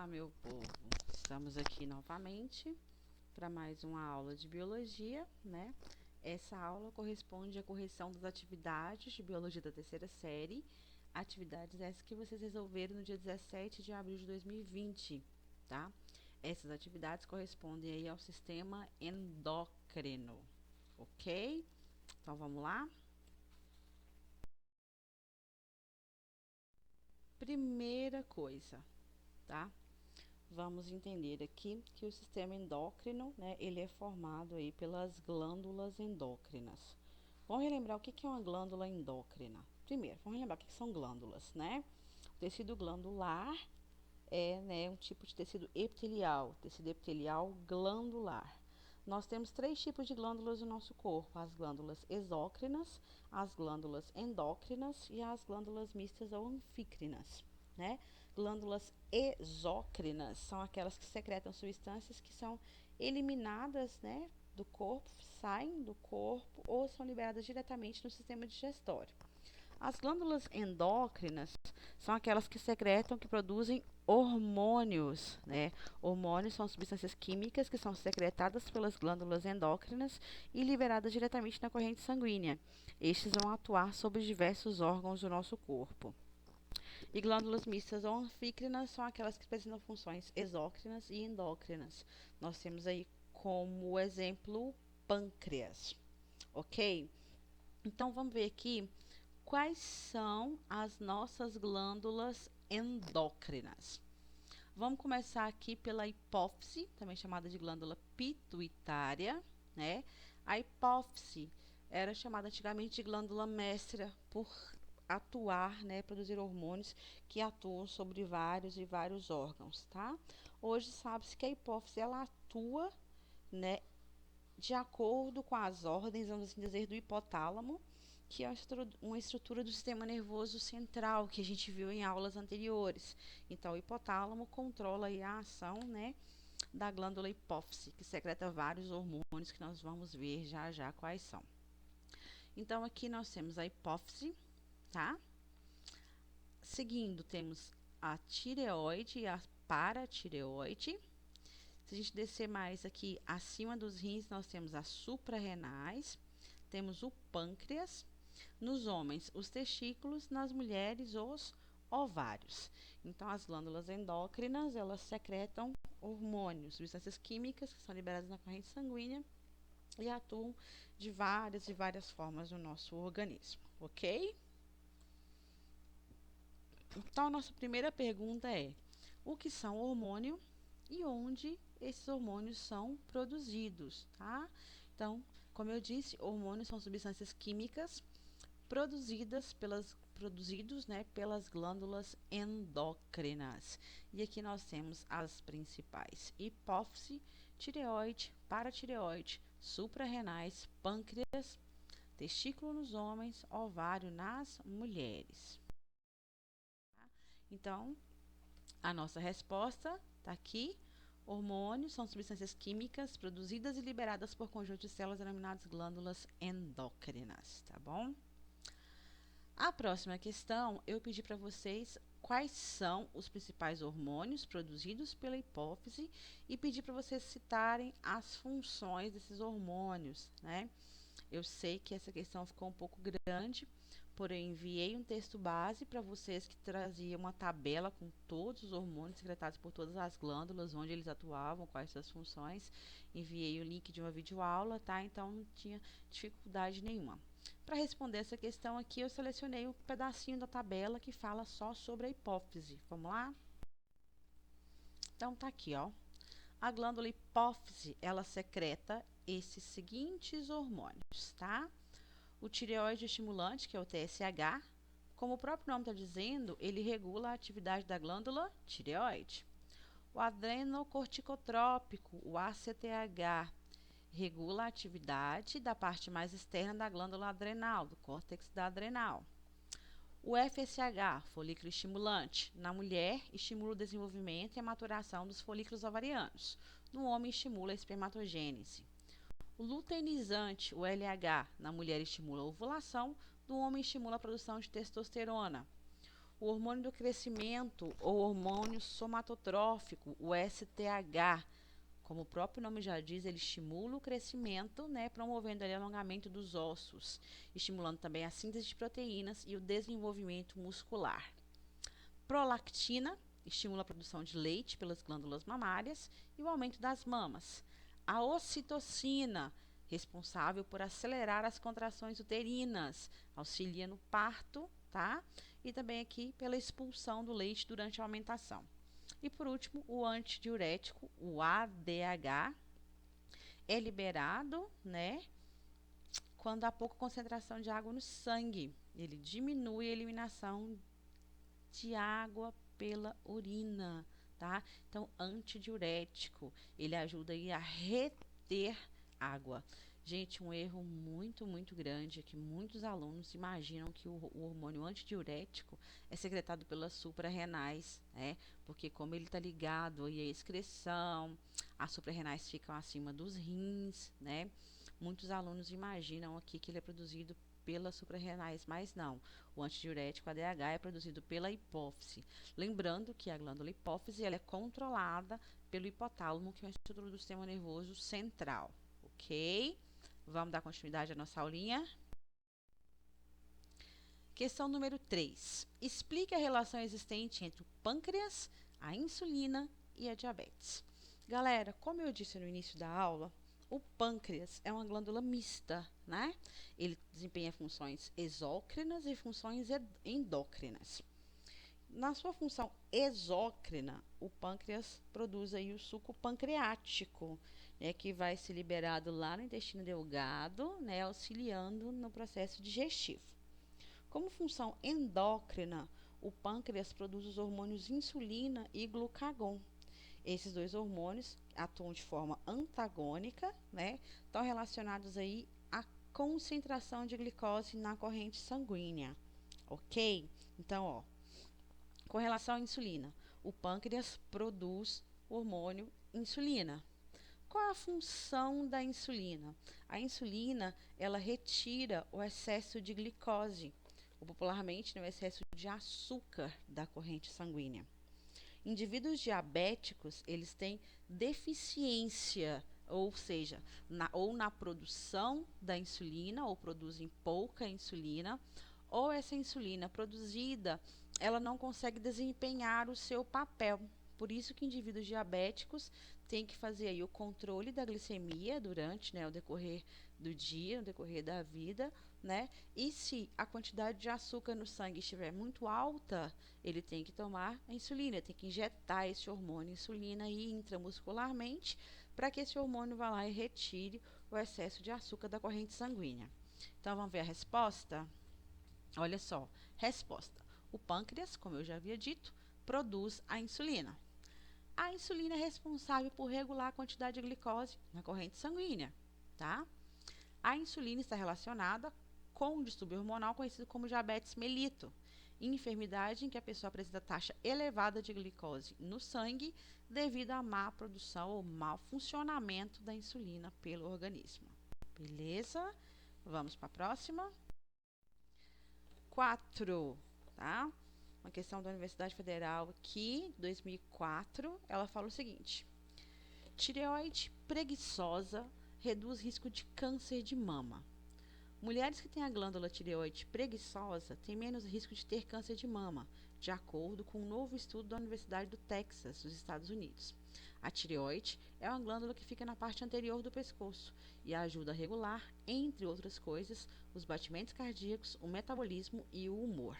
Olá, meu povo! Estamos aqui novamente para mais uma aula de biologia, né? Essa aula corresponde à correção das atividades de biologia da terceira série, atividades essas que vocês resolveram no dia 17 de abril de 2020, tá? Essas atividades correspondem aí ao sistema endócrino, ok? Então vamos lá? Primeira coisa, tá? Vamos entender aqui que o sistema endócrino, né, ele é formado aí pelas glândulas endócrinas. Vamos relembrar o que é uma glândula endócrina? Primeiro, vamos relembrar o que são glândulas, né? O tecido glandular é, né, um tipo de tecido epitelial glandular. Nós temos três tipos de glândulas no nosso corpo: as glândulas exócrinas, as glândulas endócrinas e as glândulas mistas ou anfícrinas, né? Glândulas exócrinas são aquelas que secretam substâncias que são eliminadas, né, do corpo, saem do corpo ou são liberadas diretamente no sistema digestório. As glândulas endócrinas são aquelas que secretam, que produzem hormônios, né? Hormônios são substâncias químicas que são secretadas pelas glândulas endócrinas e liberadas diretamente na corrente sanguínea. Estes vão atuar sobre diversos órgãos do nosso corpo. E glândulas mistas ou anfícrinas são aquelas que apresentam funções exócrinas e endócrinas. Nós temos aí como exemplo pâncreas, ok? Então vamos ver aqui quais são as nossas glândulas endócrinas. Vamos começar aqui pela hipófise, também chamada de glândula pituitária, né? A hipófise era chamada antigamente de glândula mestra por atuar, né, produzir hormônios que atuam sobre vários e vários órgãos, tá? Hoje sabe-se que a hipófise ela atua, né, de acordo com as ordens, vamos assim dizer, do hipotálamo, que é uma estrutura do sistema nervoso central que a gente viu em aulas anteriores. Então, o hipotálamo controla aí a ação, né, da glândula hipófise, que secreta vários hormônios que nós vamos ver já já quais são. Então, aqui nós temos a hipófise, tá? Seguindo, temos a tireoide e a paratireoide. Se a gente descer mais aqui acima dos rins, nós temos as suprarrenais, temos o pâncreas, nos homens os testículos, nas mulheres os ovários. Então, as glândulas endócrinas, elas secretam hormônios, substâncias químicas que são liberadas na corrente sanguínea e atuam de várias e várias formas no nosso organismo, ok? Então, a nossa primeira pergunta é: o que são hormônio e onde esses hormônios são produzidos, tá? Então, como eu disse, hormônios são substâncias químicas produzidos, né, pelas glândulas endócrinas. E aqui nós temos as principais: hipófise, tireoide, paratireoide, suprarrenais, pâncreas, testículo nos homens, ovário nas mulheres. Então, a nossa resposta está aqui. Hormônios são substâncias químicas produzidas e liberadas por conjunto de células denominadas glândulas endócrinas, tá bom? A próxima questão, eu pedi para vocês quais são os principais hormônios produzidos pela hipófise e pedi para vocês citarem as funções desses hormônios, né? Eu sei que essa questão ficou um pouco grande, porém enviei um texto base para vocês que trazia uma tabela com todos os hormônios secretados por todas as glândulas, onde eles atuavam, quais suas funções. Enviei o link de uma videoaula, tá? Então não tinha dificuldade nenhuma. Para responder essa questão aqui, eu selecionei um pedacinho da tabela que fala só sobre a hipófise. Vamos lá? Então tá aqui, ó. A glândula hipófise, ela secreta esses seguintes hormônios, tá? O tireoide estimulante, que é o TSH, como o próprio nome está dizendo, ele regula a atividade da glândula tireoide. O adrenocorticotrópico, o ACTH, regula a atividade da parte mais externa da glândula adrenal, do córtex da adrenal. O FSH, folículo estimulante, na mulher estimula o desenvolvimento e a maturação dos folículos ovarianos. No homem estimula a espermatogênese. O luteinizante, o LH, na mulher estimula a ovulação, no homem estimula a produção de testosterona. O hormônio do crescimento ou hormônio somatotrófico, o STH, como o próprio nome já diz, ele estimula o crescimento, né, promovendo ali o alongamento dos ossos, estimulando também a síntese de proteínas e o desenvolvimento muscular. Prolactina estimula a produção de leite pelas glândulas mamárias e o aumento das mamas. A ocitocina, responsável por acelerar as contrações uterinas, auxilia no parto, tá? E também aqui pela expulsão do leite durante a amamentação. E por último, o antidiurético, o ADH, é liberado, né, quando há pouca concentração de água no sangue. Ele diminui a eliminação de água pela urina, tá? Então, antidiurético, ele ajuda aí a reter água. Gente, um erro muito grande é que muitos alunos imaginam que o hormônio antidiurético é secretado pelas suprarrenais, né? Porque como ele está ligado aí à excreção, as suprarrenais ficam acima dos rins, né? Muitos alunos imaginam aqui que ele é produzido pelas suprarrenais, mas não. O antidiurético ADH é produzido pela hipófise. Lembrando que a glândula hipófise ela é controlada pelo hipotálamo, que é uma estrutura do sistema nervoso central, ok? Vamos dar continuidade à nossa aulinha? Questão número 3. Explique a relação existente entre o pâncreas, a insulina e a diabetes. Galera, como eu disse no início da aula, o pâncreas é uma glândula mista, né? Ele desempenha funções exócrinas e funções endócrinas. Na sua função exócrina, o pâncreas produz aí o suco pancreático, né, que vai ser liberado lá no intestino delgado, né, auxiliando no processo digestivo. Como função endócrina, o pâncreas produz os hormônios insulina e glucagon. Esses dois hormônios atuam de forma antagônica, né, estão relacionados aí à concentração de glicose na corrente sanguínea, ok? Então, ó, com relação à insulina, o pâncreas produz o hormônio insulina. Qual a função da insulina? A insulina, ela retira o excesso de glicose, ou popularmente, o excesso de açúcar da corrente sanguínea. Indivíduos diabéticos, eles têm deficiência, ou seja, na produção da insulina, ou produzem pouca insulina, ou essa insulina produzida, ela não consegue desempenhar o seu papel. Por isso que indivíduos diabéticos têm que fazer aí o controle da glicemia durante, né, o decorrer do dia, no decorrer da vida, né? E se a quantidade de açúcar no sangue estiver muito alta, ele tem que tomar a insulina, tem que injetar esse hormônio insulina aí intramuscularmente para que esse hormônio vá lá e retire o excesso de açúcar da corrente sanguínea. Então vamos ver a resposta? Olha só, resposta. O pâncreas, como eu já havia dito, produz a insulina. A insulina é responsável por regular a quantidade de glicose na corrente sanguínea, tá? A insulina está relacionada com um distúrbio hormonal conhecido como diabetes mellitus, enfermidade em que a pessoa apresenta taxa elevada de glicose no sangue devido à má produção ou mau funcionamento da insulina pelo organismo. Beleza? Vamos para a próxima. 4, tá? Uma questão da Universidade Federal aqui, 2004, ela fala o seguinte: tireoide preguiçosa reduz risco de câncer de mama. Mulheres que têm a glândula tireoide preguiçosa têm menos risco de ter câncer de mama, de acordo com um novo estudo da Universidade do Texas, nos Estados Unidos. A tireoide é uma glândula que fica na parte anterior do pescoço e ajuda a regular, entre outras coisas, os batimentos cardíacos, o metabolismo e o humor.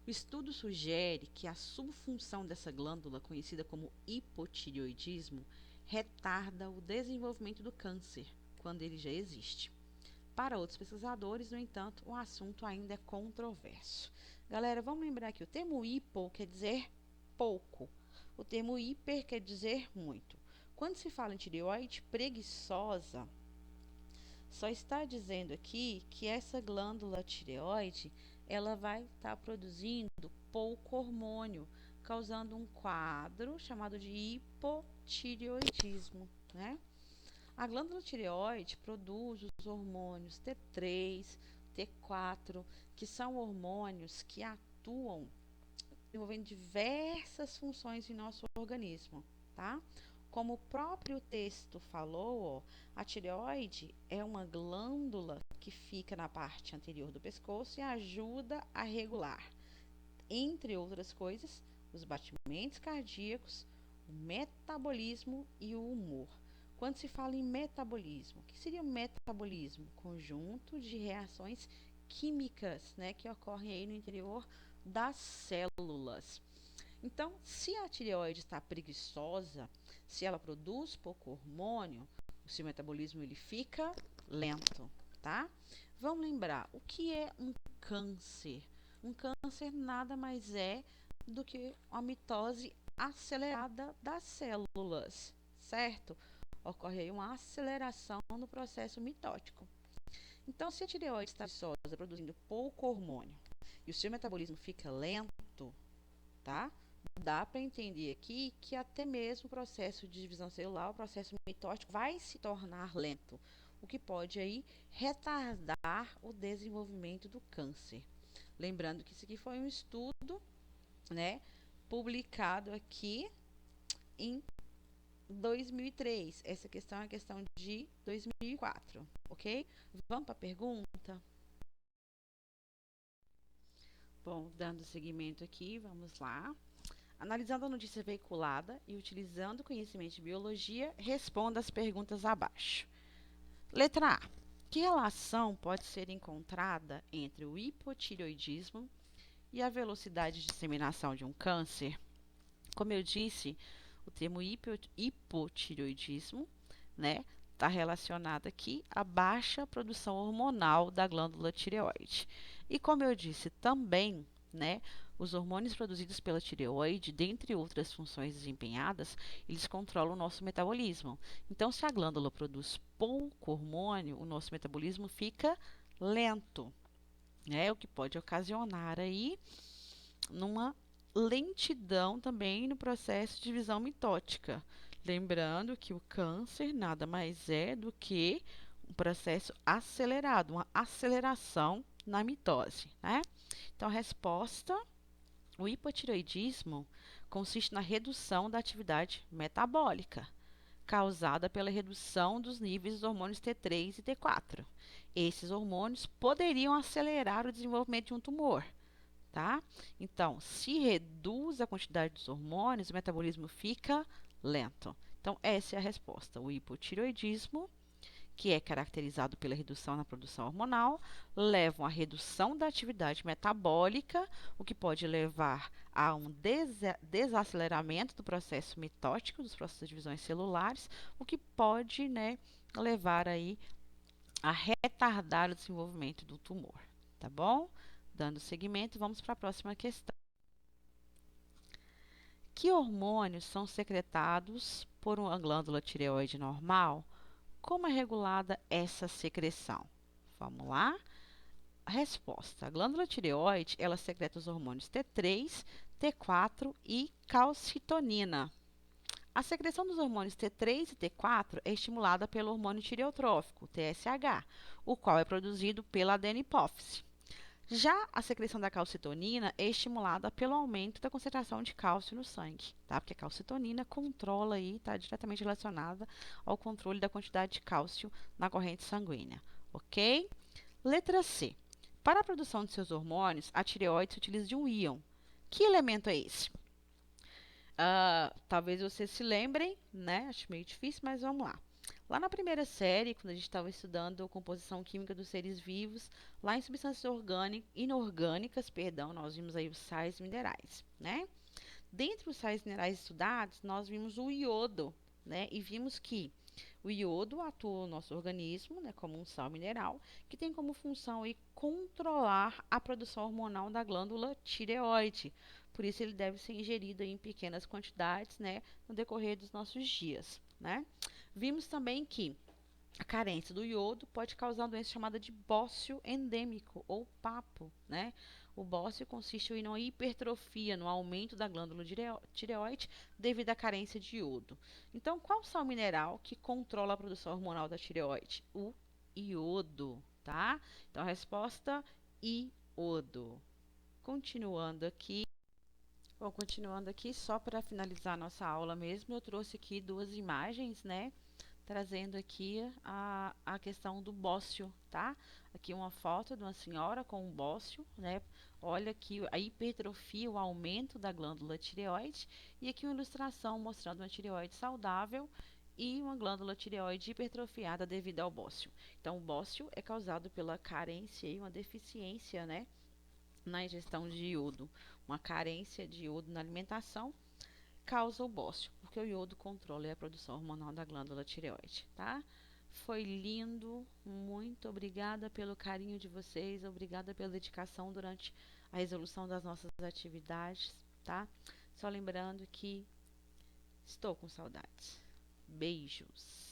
O estudo sugere que a subfunção dessa glândula, conhecida como hipotireoidismo, retarda o desenvolvimento do câncer, quando ele já existe. Para outros pesquisadores, no entanto, o assunto ainda é controverso. Galera, vamos lembrar que o termo hipo quer dizer pouco. O termo hiper quer dizer muito. Quando se fala em tireoide preguiçosa, só está dizendo aqui que essa glândula tireoide, ela vai estar produzindo pouco hormônio, causando um quadro chamado de hipotireoidismo, né? A glândula tireoide produz os hormônios T3, T4, que são hormônios que atuam desenvolvendo diversas funções em nosso organismo, tá? Como o próprio texto falou, ó, a tireoide é uma glândula que fica na parte anterior do pescoço e ajuda a regular, entre outras coisas, os batimentos cardíacos, o metabolismo e o humor. Quando se fala em metabolismo, o que seria o metabolismo? Conjunto de reações químicas, né, que ocorrem aí no interior das células. Então, se a tireoide está preguiçosa, se ela produz pouco hormônio, o seu metabolismo ele fica lento, tá? Vamos lembrar, o que é um câncer? Um câncer nada mais é do que uma mitose acelerada das células, certo? Ocorre aí uma aceleração no processo mitótico. Então, se a tireoide está preguiçosa, produzindo pouco hormônio, e o seu metabolismo fica lento, tá? Dá para entender aqui que até mesmo o processo de divisão celular, o processo mitótico, vai se tornar lento, o que pode aí retardar o desenvolvimento do câncer. Lembrando que isso aqui foi um estudo, né, publicado aqui em 2003. Essa questão é a questão de 2004, ok? Vamos para a pergunta? Bom, dando seguimento aqui, vamos lá. Analisando a notícia veiculada e utilizando o conhecimento de biologia, responda as perguntas abaixo. Letra A. Que relação pode ser encontrada entre o hipotireoidismo e a velocidade de disseminação de um câncer? Como eu disse, o termo hipotireoidismo, né, está relacionado aqui à baixa produção hormonal da glândula tireoide. E como eu disse também, né, os hormônios produzidos pela tireoide, dentre outras funções desempenhadas, eles controlam o nosso metabolismo. Então, se a glândula produz pouco hormônio, o nosso metabolismo fica lento, né, o que pode ocasionar aí numa lentidão também no processo de divisão mitótica. Lembrando que o câncer nada mais é do que um processo acelerado, uma aceleração na mitose, né? Então, a resposta, o hipotireoidismo consiste na redução da atividade metabólica, causada pela redução dos níveis dos hormônios T3 e T4. Esses hormônios poderiam acelerar o desenvolvimento de um tumor, tá? Então, se reduz a quantidade dos hormônios, o metabolismo fica lento. Então, essa é a resposta. O hipotireoidismo, que é caracterizado pela redução na produção hormonal, leva a redução da atividade metabólica, o que pode levar a um desaceleramento do processo mitótico, dos processos de divisões celulares, o que pode, né, levar aí a retardar o desenvolvimento do tumor, tá bom? Dando seguimento, vamos para a próxima questão. Que hormônios são secretados por uma glândula tireoide normal? Como é regulada essa secreção? Vamos lá? A resposta. A glândula tireoide, ela secreta os hormônios T3, T4 e calcitonina. A secreção dos hormônios T3 e T4 é estimulada pelo hormônio tireotrófico, TSH, o qual é produzido pela adenohipófise. Já a secreção da calcitonina é estimulada pelo aumento da concentração de cálcio no sangue, tá? Porque a calcitonina controla aí, está diretamente relacionada ao controle da quantidade de cálcio na corrente sanguínea, ok? Letra C. Para a produção de seus hormônios, a tireoide se utiliza de um íon. Que elemento é esse? Talvez vocês se lembrem, né? Acho meio difícil, mas vamos lá. Lá na primeira série, quando a gente estava estudando a composição química dos seres vivos, lá em substâncias inorgânicas, nós vimos aí os sais minerais, né? Dentre os sais minerais estudados, nós vimos o iodo, né? E vimos que o iodo atua no nosso organismo, né, como um sal mineral, que tem como função aí controlar a produção hormonal da glândula tireoide. Por isso ele deve ser ingerido aí em pequenas quantidades, né, no decorrer dos nossos dias, né? Vimos também que a carência do iodo pode causar uma doença chamada de bócio endêmico ou PAPO, né? O bócio consiste em uma hipertrofia, no aumento da glândula tireoide devido à carência de iodo. Então, qual sal mineral que controla a produção hormonal da tireoide? O iodo, tá? Então, a resposta, iodo. Continuando aqui. Bom, continuando aqui, só para finalizar nossa aula mesmo, eu trouxe aqui duas imagens, né? Trazendo aqui a questão do bócio, tá? Aqui uma foto de uma senhora com um bócio, né? Olha aqui a hipertrofia, o aumento da glândula tireoide. E aqui uma ilustração mostrando uma tireoide saudável e uma glândula tireoide hipertrofiada devido ao bócio. Então, o bócio é causado pela carência e uma deficiência, né? Na ingestão de iodo. Uma carência de iodo na alimentação causa o bócio, porque o iodo controla a produção hormonal da glândula tireoide, tá? Foi lindo, muito obrigada pelo carinho de vocês, obrigada pela dedicação durante a resolução das nossas atividades, tá? Só lembrando que estou com saudades. Beijos!